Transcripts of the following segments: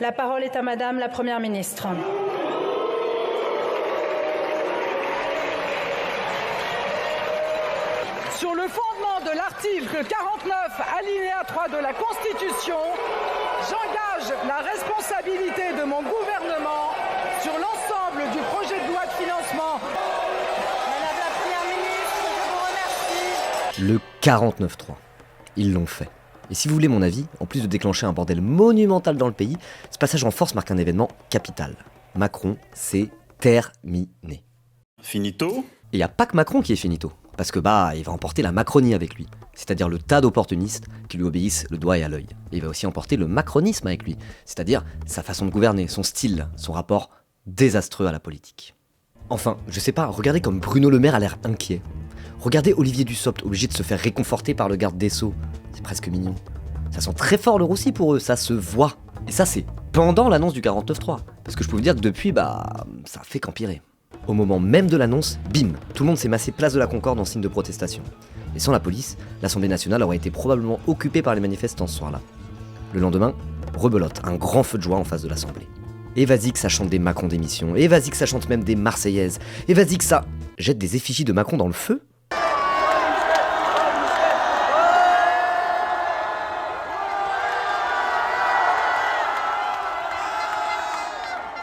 La parole est à Madame la Première ministre. Sur le fondement de l'article 49, alinéa 3 de la Constitution, j'engage la responsabilité de mon gouvernement sur l'ensemble du projet de loi de financement. Madame la Première ministre, je vous remercie. Le 49.3. Ils l'ont fait. Et si vous voulez mon avis, en plus de déclencher un bordel monumental dans le pays, ce passage en force marque un événement capital. Macron, c'est terminé. Finito ? Et il n'y a pas que Macron qui est finito, parce que il va emporter la Macronie avec lui, c'est-à-dire le tas d'opportunistes qui lui obéissent le doigt et à l'œil. Et il va aussi emporter le macronisme avec lui, c'est-à-dire sa façon de gouverner, son style, son rapport désastreux à la politique. Enfin, je sais pas, regardez comme Bruno Le Maire a l'air inquiet. Regardez Olivier Dussopt obligé de se faire réconforter par le garde des Sceaux. C'est presque mignon. Ça sent très fort le roussi pour eux, ça se voit. Et ça c'est pendant l'annonce du 49.3. Parce que je peux vous dire que depuis, ça fait qu'empirer. Au moment même de l'annonce, bim, tout le monde s'est massé place de la Concorde en signe de protestation. Et sans la police, l'Assemblée nationale aurait été probablement occupée par les manifestants ce soir-là. Le lendemain, rebelote, un grand feu de joie en face de l'Assemblée. Et vas-y que ça chante des Macron d'émission, et vas-y que ça chante même des Marseillaises, et vas-y que ça jette des effigies de Macron dans le feu.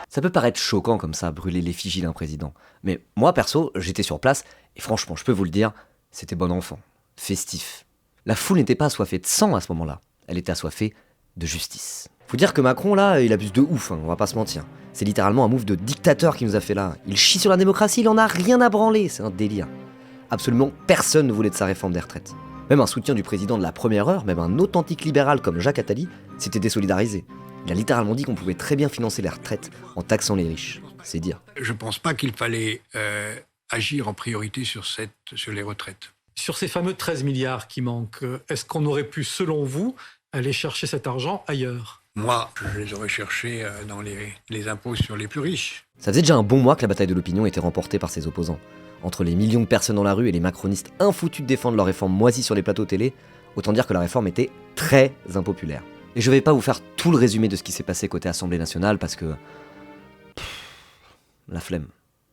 Ça peut paraître choquant comme ça, brûler l'effigie d'un président. Mais moi, perso, j'étais sur place, et franchement, je peux vous le dire, c'était bon enfant, festif. La foule n'était pas assoiffée de sang à ce moment-là, elle était assoiffée de justice. Faut dire que Macron, là, il abuse de ouf, on va pas se mentir. C'est littéralement un move de dictateur qui nous a fait là. Il chie sur la démocratie, il en a rien à branler, c'est un délire. Absolument personne ne voulait de sa réforme des retraites. Même un soutien du président de la première heure, même un authentique libéral comme Jacques Attali, s'était désolidarisé. Il a littéralement dit qu'on pouvait très bien financer les retraites en taxant les riches. C'est dire. Je pense pas qu'il fallait agir en priorité sur les retraites. Sur ces fameux 13 milliards qui manquent, est-ce qu'on aurait pu, selon vous, aller chercher cet argent ailleurs ? Moi, je les aurais cherchés dans les impôts sur les plus riches. Ça faisait déjà un bon mois que la bataille de l'opinion était remportée par ses opposants. Entre les millions de personnes dans la rue et les macronistes infoutus de défendre leur réforme moisie sur les plateaux télé, autant dire que la réforme était très impopulaire. Et je vais pas vous faire tout le résumé de ce qui s'est passé côté Assemblée nationale parce que... la flemme.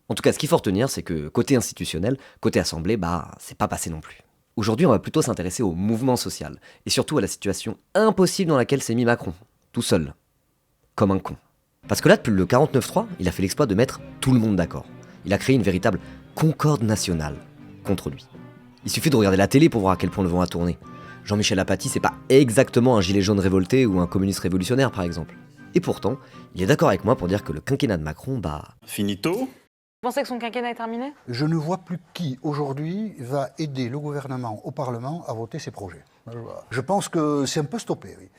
En tout cas, ce qu'il faut retenir, c'est que côté institutionnel, côté Assemblée, c'est pas passé non plus. Aujourd'hui, on va plutôt s'intéresser au mouvement social, et surtout à la situation impossible dans laquelle s'est mis Macron, tout seul. Comme un con. Parce que là, depuis le 49.3, il a fait l'exploit de mettre tout le monde d'accord. Il a créé une véritable concorde nationale contre lui. Il suffit de regarder la télé pour voir à quel point le vent a tourné. Jean-Michel Apathy, c'est pas exactement un gilet jaune révolté ou un communiste révolutionnaire, par exemple. Et pourtant, il est d'accord avec moi pour dire que le quinquennat de Macron, Finito ? Vous pensez que son quinquennat est terminé ? Je ne vois plus qui, aujourd'hui, va aider le gouvernement au Parlement à voter ses projets. Je pense que c'est un peu stoppé, oui.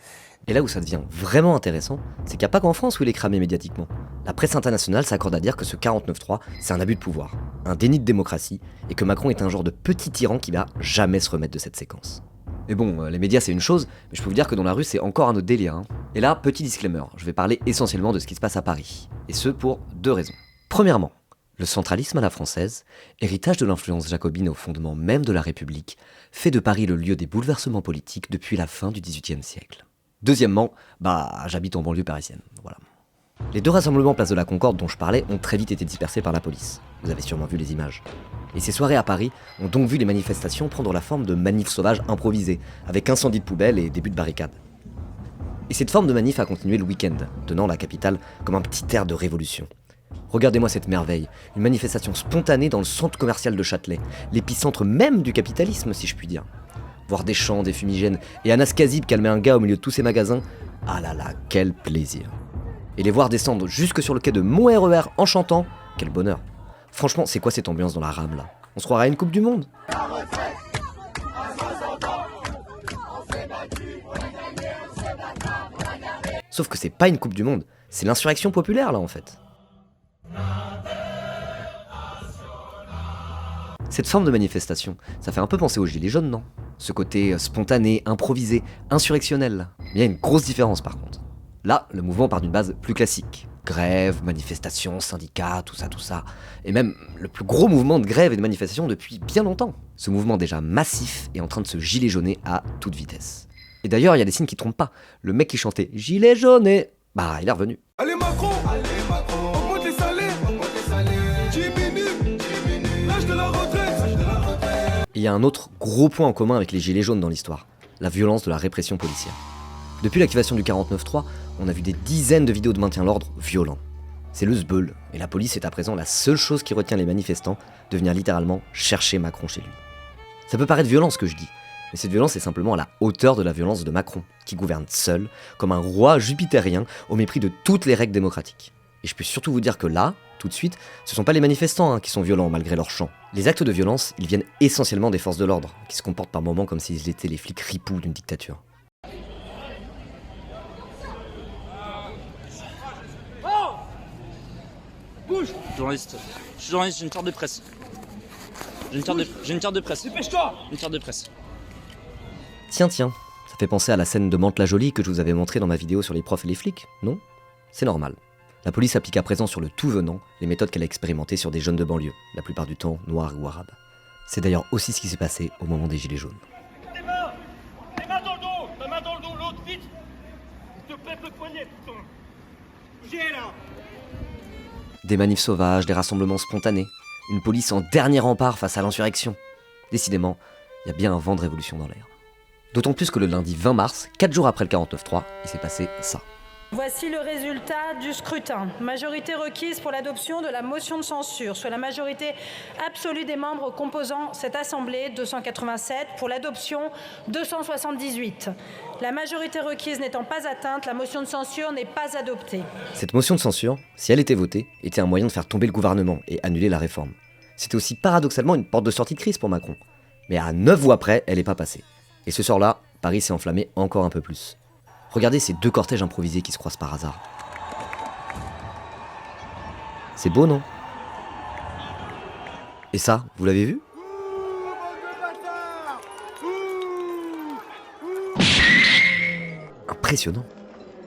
Et là où ça devient vraiment intéressant, c'est qu'il n'y a pas qu'en France où il est cramé médiatiquement. La presse internationale s'accorde à dire que ce 49.3, c'est un abus de pouvoir, un déni de démocratie, et que Macron est un genre de petit tyran qui va jamais se remettre de cette séquence. Mais bon, les médias c'est une chose, mais je peux vous dire que dans la rue c'est encore un autre délire. Et là, petit disclaimer, je vais parler essentiellement de ce qui se passe à Paris. Et ce pour deux raisons. Premièrement, le centralisme à la française, héritage de l'influence jacobine au fondement même de la République, fait de Paris le lieu des bouleversements politiques depuis la fin du XVIIIe siècle. Deuxièmement, j'habite en banlieue parisienne, voilà. Les deux rassemblements place de la Concorde dont je parlais ont très vite été dispersés par la police. Vous avez sûrement vu les images. Et ces soirées à Paris ont donc vu les manifestations prendre la forme de manifs sauvages improvisés, avec incendie de poubelles et début de barricades. Et cette forme de manif a continué le week-end, tenant la capitale comme un petit air de révolution. Regardez-moi cette merveille, une manifestation spontanée dans le centre commercial de Châtelet, l'épicentre même du capitalisme si je puis dire. Voir des chants, des fumigènes, et Anas Kazib calmer un gars au milieu de tous ces magasins, ah là là, quel plaisir. Et les voir descendre jusque sur le quai de mon RER en chantant, quel bonheur. Franchement, c'est quoi cette ambiance dans la rame là ? On se croirait à une Coupe du Monde ? Sauf que c'est pas une Coupe du Monde, c'est l'insurrection populaire là en fait. Cette forme de manifestation, ça fait un peu penser aux gilets jaunes, non ? Ce côté spontané, improvisé, insurrectionnel. Mais il y a une grosse différence par contre. Là, le mouvement part d'une base plus classique. Grève, manifestations, syndicats, tout ça. Et même le plus gros mouvement de grève et de manifestation depuis bien longtemps. Ce mouvement déjà massif est en train de se gilet jauner à toute vitesse. Et d'ailleurs, il y a des signes qui trompent pas. Le mec qui chantait « gilet jauné », Bah, il est revenu. Allez Macron, augmente les salaires, diminue l'âge de la retraite. Et il y a un autre gros point en commun avec les gilets jaunes dans l'histoire, la violence de la répression policière. Depuis l'activation du 49.3, on a vu des dizaines de vidéos de maintien de l'ordre violents. C'est le sbeul, et la police est à présent la seule chose qui retient les manifestants de venir littéralement chercher Macron chez lui. Ça peut paraître violent ce que je dis, mais cette violence est simplement à la hauteur de la violence de Macron, qui gouverne seul, comme un roi jupitérien, au mépris de toutes les règles démocratiques. Et je peux surtout vous dire que là, tout de suite, ce sont pas les manifestants qui sont violents malgré leur chant. Les actes de violence, ils viennent essentiellement des forces de l'ordre, qui se comportent par moments comme s'ils étaient les flics ripoux d'une dictature. Bouge! Journaliste. Je suis journaliste, j'ai une carte de presse. J'ai une carte de presse. Dépêche-toi! Une carte de presse. Tiens, ça fait penser à la scène de Mantes-la-Jolie que je vous avais montrée dans ma vidéo sur les profs et les flics, non? C'est normal. La police applique à présent sur le tout venant les méthodes qu'elle a expérimentées sur des jeunes de banlieue, la plupart du temps noirs ou arabes. C'est d'ailleurs aussi ce qui s'est passé au moment des Gilets jaunes. Les mains dans le dos, ta main dans le dos, l'autre, vite. Je te pète le poignet, putain. Bougez là. Des manifs sauvages, des rassemblements spontanés, une police en dernier rempart face à l'insurrection. Décidément, il y a bien un vent de révolution dans l'air. D'autant plus que le lundi 20 mars, 4 jours après le 49.3, il s'est passé ça. Voici le résultat du scrutin. Majorité requise pour l'adoption de la motion de censure, soit la majorité absolue des membres composant cette assemblée, 287, pour l'adoption, 278. La majorité requise n'étant pas atteinte, la motion de censure n'est pas adoptée. Cette motion de censure, si elle était votée, était un moyen de faire tomber le gouvernement et annuler la réforme. C'était aussi paradoxalement une porte de sortie de crise pour Macron. Mais à 9 voix près, elle n'est pas passée. Et ce soir-là, Paris s'est enflammé encore un peu plus. Regardez ces deux cortèges improvisés qui se croisent par hasard. C'est beau, non? Et ça, vous l'avez vu? Impressionnant.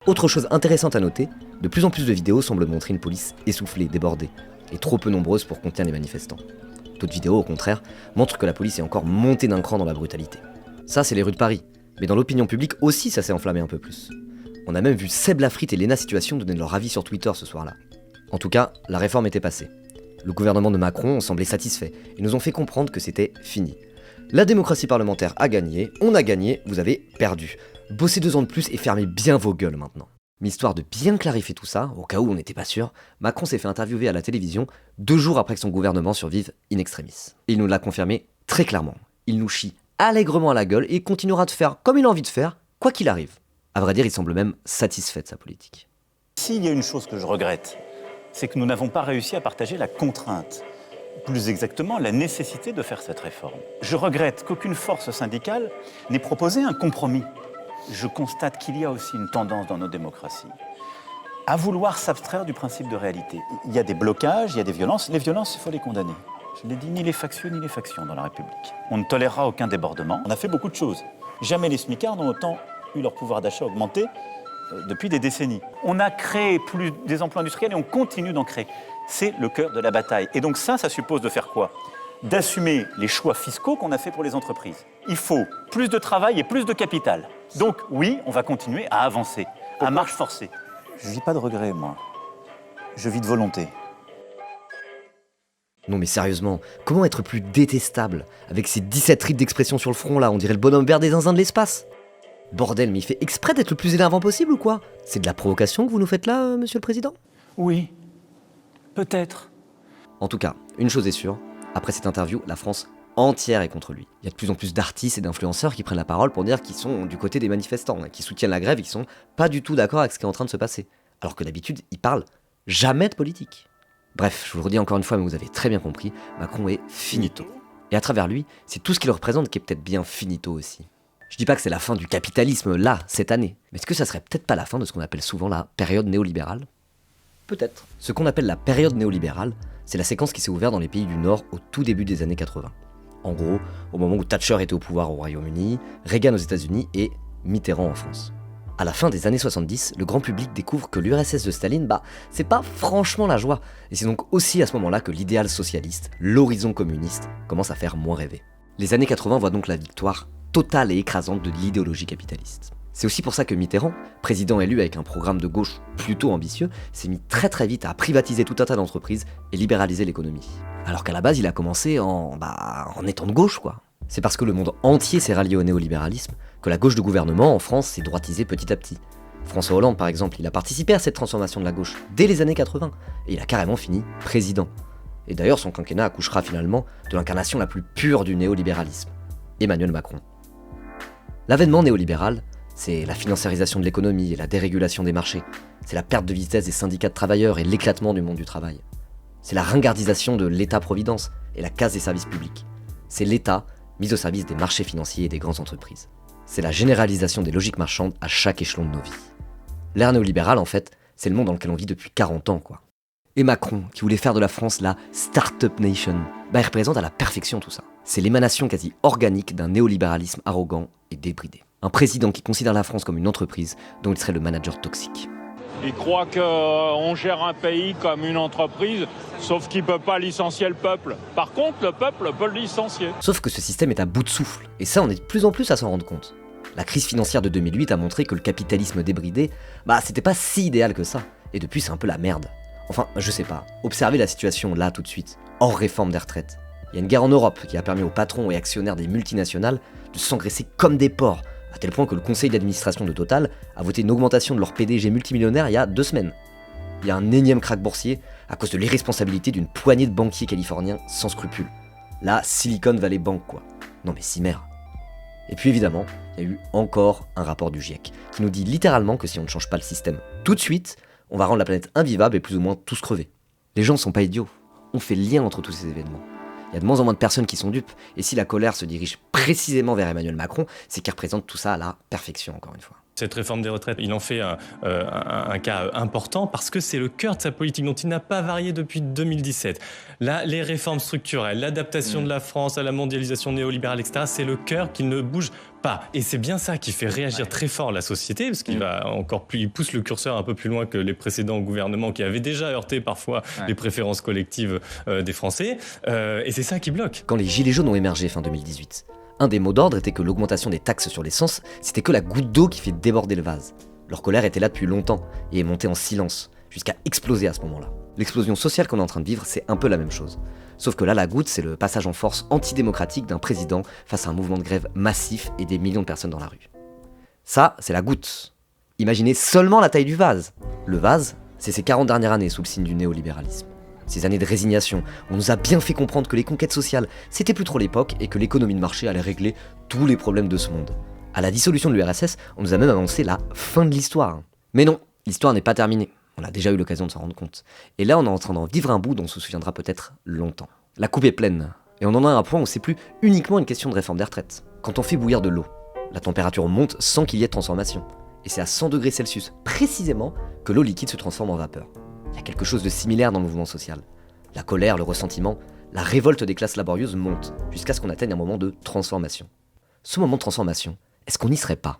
Autre chose intéressante à noter, de plus en plus de vidéos semblent montrer une police essoufflée, débordée, et trop peu nombreuse pour contenir les manifestants. D'autres vidéos, au contraire, montrent que la police est encore montée d'un cran dans la brutalité. Ça, c'est les rues de Paris. Mais dans l'opinion publique aussi, ça s'est enflammé un peu plus. On a même vu Seb Lafrite et Léna Situation donner leur avis sur Twitter ce soir-là. En tout cas, la réforme était passée. Le gouvernement de Macron semblait satisfait et nous ont fait comprendre que c'était fini. La démocratie parlementaire a gagné, on a gagné, vous avez perdu. Bossez 2 ans de plus et fermez bien vos gueules maintenant. Mais histoire de bien clarifier tout ça, au cas où on n'était pas sûr, Macron s'est fait interviewer à la télévision 2 jours après que son gouvernement survive in extremis. Et il nous l'a confirmé très clairement. Il nous chie allègrement à la gueule et continuera de faire comme il a envie de faire, quoi qu'il arrive. À vrai dire, il semble même satisfait de sa politique. S'il y a une chose que je regrette, c'est que nous n'avons pas réussi à partager la contrainte, plus exactement la nécessité de faire cette réforme. Je regrette qu'aucune force syndicale n'ait proposé un compromis. Je constate qu'il y a aussi une tendance dans nos démocraties à vouloir s'abstraire du principe de réalité. Il y a des blocages, il y a des violences. Les violences, il faut les condamner. Je l'ai dit, ni les factieux ni les factions dans la République. On ne tolérera aucun débordement. On a fait beaucoup de choses. Jamais les smicards n'ont autant eu leur pouvoir d'achat augmenté depuis des décennies. On a créé plus des emplois industriels et on continue d'en créer. C'est le cœur de la bataille. Et donc ça suppose de faire quoi? D'assumer les choix fiscaux qu'on a fait pour les entreprises. Il faut plus de travail et plus de capital. Donc oui, on va continuer à avancer, à marche forcée. Je ne vis pas de regrets, moi. Je vis de volonté. Non mais sérieusement, comment être plus détestable avec ces 17 rides d'expression sur le front là, on dirait le bonhomme vert des zinzins de l'espace? Bordel, mais il fait exprès d'être le plus énervant possible ou quoi? C'est de la provocation que vous nous faites là, monsieur le président? Oui, peut-être. En tout cas, une chose est sûre, après cette interview, la France entière est contre lui. Il y a de plus en plus d'artistes et d'influenceurs qui prennent la parole pour dire qu'ils sont du côté des manifestants, qui soutiennent la grève et qui sont pas du tout d'accord avec ce qui est en train de se passer. Alors que d'habitude, ils parlent jamais de politique. Bref, je vous le redis encore une fois, mais vous avez très bien compris, Macron est finito. Et à travers lui, c'est tout ce qu'il représente qui est peut-être bien finito aussi. Je dis pas que c'est la fin du capitalisme là, cette année, mais est-ce que ça serait peut-être pas la fin de ce qu'on appelle souvent la période néolibérale? Peut-être. Ce qu'on appelle la période néolibérale, c'est la séquence qui s'est ouverte dans les pays du Nord au tout début des années 80. En gros, au moment où Thatcher était au pouvoir au Royaume-Uni, Reagan aux États-Unis et Mitterrand en France. À la fin des années 70, le grand public découvre que l'URSS de Staline, c'est pas franchement la joie. Et c'est donc aussi à ce moment-là que l'idéal socialiste, l'horizon communiste, commence à faire moins rêver. Les années 80 voient donc la victoire totale et écrasante de l'idéologie capitaliste. C'est aussi pour ça que Mitterrand, président élu avec un programme de gauche plutôt ambitieux, s'est mis très vite à privatiser tout un tas d'entreprises et libéraliser l'économie. Alors qu'à la base, il a commencé en étant de gauche, quoi. C'est parce que le monde entier s'est rallié au néolibéralisme que la gauche de gouvernement en France s'est droitisée petit à petit. François Hollande, par exemple, il a participé à cette transformation de la gauche dès les années 80, et il a carrément fini président. Et d'ailleurs, son quinquennat accouchera finalement de l'incarnation la plus pure du néolibéralisme, Emmanuel Macron. L'avènement néolibéral, c'est la financiarisation de l'économie et la dérégulation des marchés. C'est la perte de vitesse des syndicats de travailleurs et l'éclatement du monde du travail. C'est la ringardisation de l'État-providence et la casse des services publics. C'est l'État mis au service des marchés financiers et des grandes entreprises. C'est la généralisation des logiques marchandes à chaque échelon de nos vies. L'ère néolibérale, en fait, c'est le monde dans lequel on vit depuis 40 ans, quoi. Et Macron, qui voulait faire de la France la Start-up Nation, il représente à la perfection tout ça. C'est l'émanation quasi organique d'un néolibéralisme arrogant et débridé. Un président qui considère la France comme une entreprise dont il serait le manager toxique. Il croit qu'on gère un pays comme une entreprise, sauf qu'il ne peut pas licencier le peuple. Par contre, le peuple peut le licencier. Sauf que ce système est à bout de souffle, et ça on est de plus en plus à s'en rendre compte. La crise financière de 2008 a montré que le capitalisme débridé, c'était pas si idéal que ça, et depuis c'est un peu la merde. Enfin, je sais pas, observez la situation là tout de suite, hors réforme des retraites. Il y a une guerre en Europe qui a permis aux patrons et actionnaires des multinationales de s'engraisser comme des porcs, à tel point que le conseil d'administration de Total a voté une augmentation de leur PDG multimillionnaire il y a 2 semaines. Il y a un énième krach boursier à cause de l'irresponsabilité d'une poignée de banquiers californiens sans scrupules. La Silicon Valley Bank, quoi. Non mais si merde. Et puis évidemment, il y a eu encore un rapport du GIEC qui nous dit littéralement que si on ne change pas le système tout de suite, on va rendre la planète invivable et plus ou moins tous crever. Les gens sont pas idiots. On fait le lien entre tous ces événements. Il y a de moins en moins de personnes qui sont dupes, et si la colère se dirige précisément vers Emmanuel Macron, c'est qu'il représente tout ça à la perfection, encore une fois. Cette réforme des retraites, il en fait un cas important parce que c'est le cœur de sa politique dont il n'a pas varié depuis 2017. Là, les réformes structurelles, l'adaptation de la France à la mondialisation néolibérale, etc., c'est le cœur qui ne bouge pas. Et c'est bien ça qui fait réagir très fort la société, parce qu'il va encore plus, il pousse le curseur un peu plus loin que les précédents gouvernements qui avaient déjà heurté parfois les préférences collectives des Français. Et c'est ça qui bloque. Quand les Gilets jaunes ont émergé fin 2018, un des mots d'ordre était que l'augmentation des taxes sur l'essence, c'était que la goutte d'eau qui fait déborder le vase. Leur colère était là depuis longtemps et est montée en silence, jusqu'à exploser à ce moment-là. L'explosion sociale qu'on est en train de vivre, c'est un peu la même chose. Sauf que là, la goutte, c'est le passage en force antidémocratique d'un président face à un mouvement de grève massif et des millions de personnes dans la rue. Ça, c'est la goutte. Imaginez seulement la taille du vase. Le vase, c'est ces 40 dernières années sous le signe du néolibéralisme. Ces années de résignation, on nous a bien fait comprendre que les conquêtes sociales, c'était plus trop l'époque et que l'économie de marché allait régler tous les problèmes de ce monde. À la dissolution de l'URSS, on nous a même annoncé la fin de l'histoire. Mais non, l'histoire n'est pas terminée. On a déjà eu l'occasion de s'en rendre compte. Et là, on est en train d'en vivre un bout dont on se souviendra peut-être longtemps. La coupe est pleine. Et on en a un point où c'est plus uniquement une question de réforme des retraites. Quand on fait bouillir de l'eau, la température monte sans qu'il y ait de transformation. Et c'est à 100 degrés Celsius, précisément, que l'eau liquide se transforme en vapeur. Il y a quelque chose de similaire dans le mouvement social. La colère, le ressentiment, la révolte des classes laborieuses montent, jusqu'à ce qu'on atteigne un moment de transformation. Ce moment de transformation, est-ce qu'on n'y serait pas ?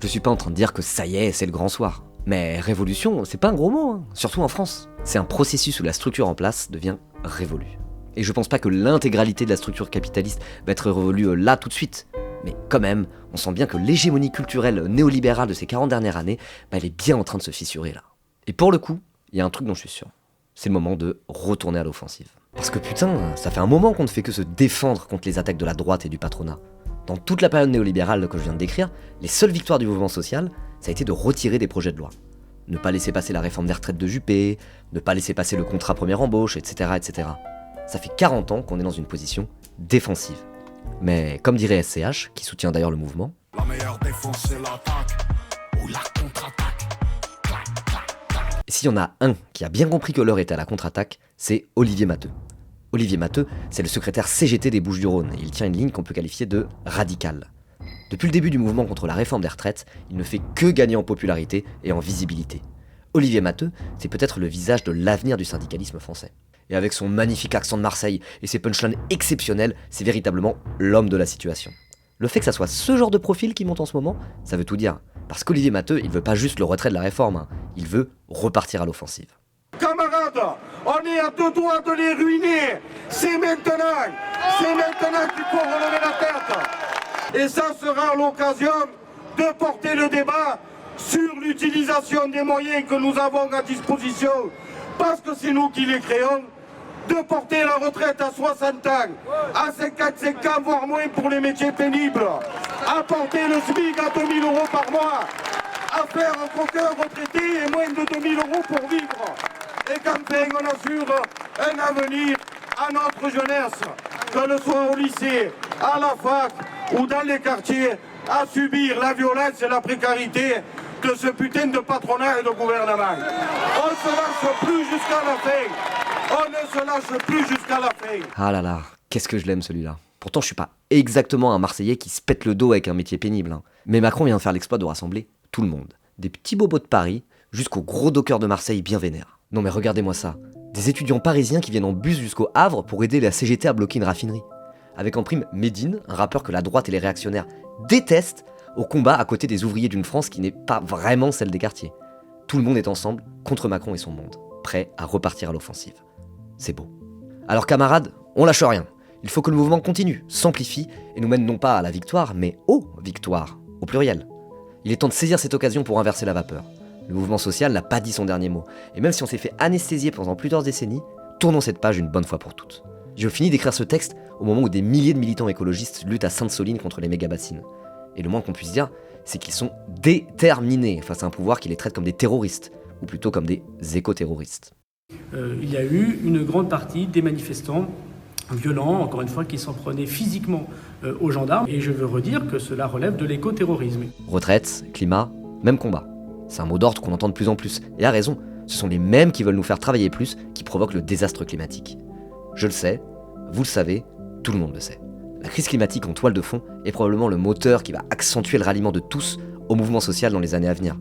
Je suis pas en train de dire que ça y est, c'est le grand soir. Mais révolution, c'est pas un gros mot, hein, surtout en France. C'est un processus où la structure en place devient révolue. Et je pense pas que l'intégralité de la structure capitaliste va être révolue là tout de suite. Mais quand même, on sent bien que l'hégémonie culturelle néolibérale de ces 40 dernières années, elle est bien en train de se fissurer là. Et pour le coup, il y a un truc dont je suis sûr. C'est le moment de retourner à l'offensive. Parce que putain, ça fait un moment qu'on ne fait que se défendre contre les attaques de la droite et du patronat. Dans toute la période néolibérale que je viens de décrire, les seules victoires du mouvement social, ça a été de retirer des projets de loi. Ne pas laisser passer la réforme des retraites de Juppé, ne pas laisser passer le contrat première embauche, etc., etc. Ça fait 40 ans qu'on est dans une position défensive. Mais comme dirait SCH, qui soutient d'ailleurs le mouvement, la meilleure défense c'est l'attaque ou la contre-attaque. S'il y en a un qui a bien compris que l'heure était à la contre-attaque, c'est Olivier Matteux. Olivier Matteux, c'est le secrétaire CGT des Bouches-du-Rhône et il tient une ligne qu'on peut qualifier de radicale. Depuis le début du mouvement contre la réforme des retraites, il ne fait que gagner en popularité et en visibilité. Olivier Matteux, c'est peut-être le visage de l'avenir du syndicalisme français. Et avec son magnifique accent de Marseille et ses punchlines exceptionnelles, c'est véritablement l'homme de la situation. Le fait que ça soit ce genre de profil qui monte en ce moment, ça veut tout dire. Parce qu'Olivier Matteux, il veut pas juste le retrait de la réforme, il veut repartir à l'offensive. Camarades, on est à 2 doigts de les ruiner. C'est maintenant. C'est maintenant qu'il faut relever la tête. Et ça sera l'occasion de porter le débat sur l'utilisation des moyens que nous avons à disposition, parce que c'est nous qui les créons, de porter la retraite à 60 ans, à 55 ans, voire moins pour les métiers pénibles, à porter le SMIC à 2 000 € par mois, à faire qu'aucun retraité et moins de 2 000 € pour vivre, et qu'enfin on assure un avenir à notre jeunesse, qu'elle soit au lycée, à la fac ou dans les quartiers, à subir la violence et la précarité de ce putain de patronat et de gouvernement. On ne se lâche plus jusqu'à la fin. On ne se lâche plus jusqu'à la fin. Ah là là, qu'est-ce que je l'aime celui-là. Pourtant je suis pas exactement un Marseillais qui se pète le dos avec un métier pénible. Hein. Mais Macron vient de faire l'exploit de rassembler tout le monde. Des petits bobos de Paris jusqu'aux gros dockers de Marseille bien vénères. Non mais regardez-moi ça. Des étudiants parisiens qui viennent en bus jusqu'au Havre pour aider la CGT à bloquer une raffinerie. Avec en prime Medine, un rappeur que la droite et les réactionnaires détestent, au combat à côté des ouvriers d'une France qui n'est pas vraiment celle des quartiers. Tout le monde est ensemble contre Macron et son monde, prêt à repartir à l'offensive. C'est beau. Alors camarades, on lâche rien. Il faut que le mouvement continue, s'amplifie et nous mène non pas à la victoire, mais aux victoires, au pluriel. Il est temps de saisir cette occasion pour inverser la vapeur. Le mouvement social n'a pas dit son dernier mot, et même si on s'est fait anesthésier pendant plusieurs décennies, tournons cette page une bonne fois pour toutes. Je finis d'écrire ce texte au moment où des milliers de militants écologistes luttent à Sainte-Soline contre les méga-bassines. Et le moins qu'on puisse dire, c'est qu'ils sont déterminés face à un pouvoir qui les traite comme des terroristes, ou plutôt comme des éco-terroristes. Il y a eu une grande partie des manifestants violents, encore une fois, qui s'en prenaient physiquement aux gendarmes, et je veux redire que cela relève de l'éco-terrorisme. Retraite, climat, même combat. C'est un mot d'ordre qu'on entend de plus en plus, et à raison, ce sont les mêmes qui veulent nous faire travailler plus qui provoquent le désastre climatique. Je le sais, vous le savez, tout le monde le sait. La crise climatique en toile de fond est probablement le moteur qui va accentuer le ralliement de tous au mouvement social dans les années à venir.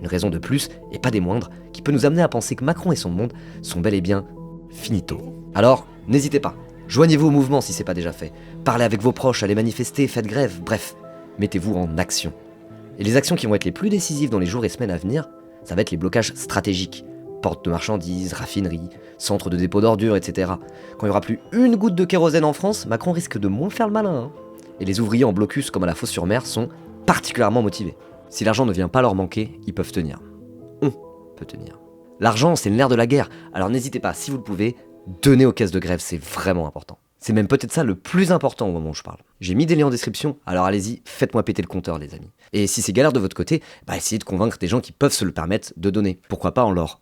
Une raison de plus, et pas des moindres, qui peut nous amener à penser que Macron et son monde sont bel et bien finito. Alors, n'hésitez pas, joignez-vous au mouvement si c'est pas déjà fait. Parlez avec vos proches, allez manifester, faites grève, bref, mettez-vous en action. Et les actions qui vont être les plus décisives dans les jours et semaines à venir, ça va être les blocages stratégiques. Portes de marchandises, raffineries, centres de dépôt d'ordures, etc. Quand il n'y aura plus une goutte de kérosène en France, Macron risque de moins faire le malin. Hein. Et les ouvriers en blocus comme à la Fosse-sur-Mer sont particulièrement motivés. Si l'argent ne vient pas leur manquer, ils peuvent tenir. On peut tenir. L'argent, c'est le nerf de la guerre, alors n'hésitez pas, si vous le pouvez, donnez aux caisses de grève, c'est vraiment important. C'est même peut-être ça le plus important au moment où je parle. J'ai mis des liens en description, alors allez-y, faites-moi péter le compteur les amis. Et si c'est galère de votre côté, essayez de convaincre des gens qui peuvent se le permettre de donner. Pourquoi pas en leur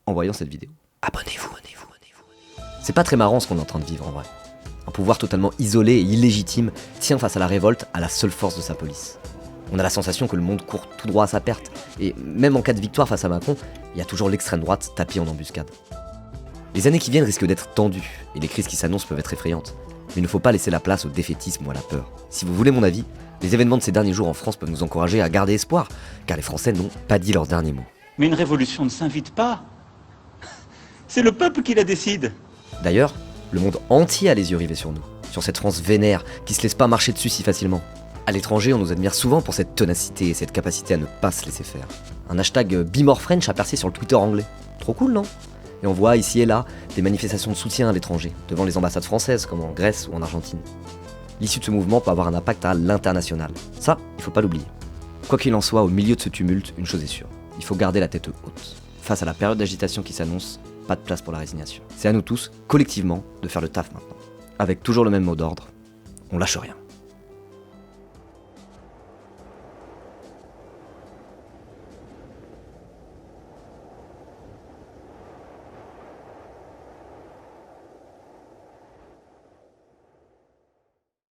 envoyant cette vidéo. Abonnez-vous. C'est pas très marrant ce qu'on est en train de vivre en vrai. Un pouvoir totalement isolé et illégitime tient face à la révolte à la seule force de sa police. On a la sensation que le monde court tout droit à sa perte, et même en cas de victoire face à Macron, il y a toujours l'extrême droite tapie en embuscade. Les années qui viennent risquent d'être tendues, et les crises qui s'annoncent peuvent être effrayantes. Mais il ne faut pas laisser la place au défaitisme ou à la peur. Si vous voulez mon avis, les événements de ces derniers jours en France peuvent nous encourager à garder espoir, car les Français n'ont pas dit leur dernier mot. Mais une révolution ne s'invite pas. C'est le peuple qui la décide. D'ailleurs, le monde entier a les yeux rivés sur nous, sur cette France vénère qui se laisse pas marcher dessus si facilement. À l'étranger, on nous admire souvent pour cette ténacité et cette capacité à ne pas se laisser faire. Un hashtag #BeMoreFrench a percé sur le Twitter anglais. Trop cool, non ? Et on voit ici et là des manifestations de soutien à l'étranger, devant les ambassades françaises comme en Grèce ou en Argentine. L'issue de ce mouvement peut avoir un impact à l'international. Ça, il faut pas l'oublier. Quoi qu'il en soit, au milieu de ce tumulte, une chose est sûre, il faut garder la tête haute. Face à la période d'agitation qui s'annonce, pas de place pour la résignation. C'est à nous tous, collectivement, de faire le taf maintenant. Avec toujours le même mot d'ordre, on lâche rien.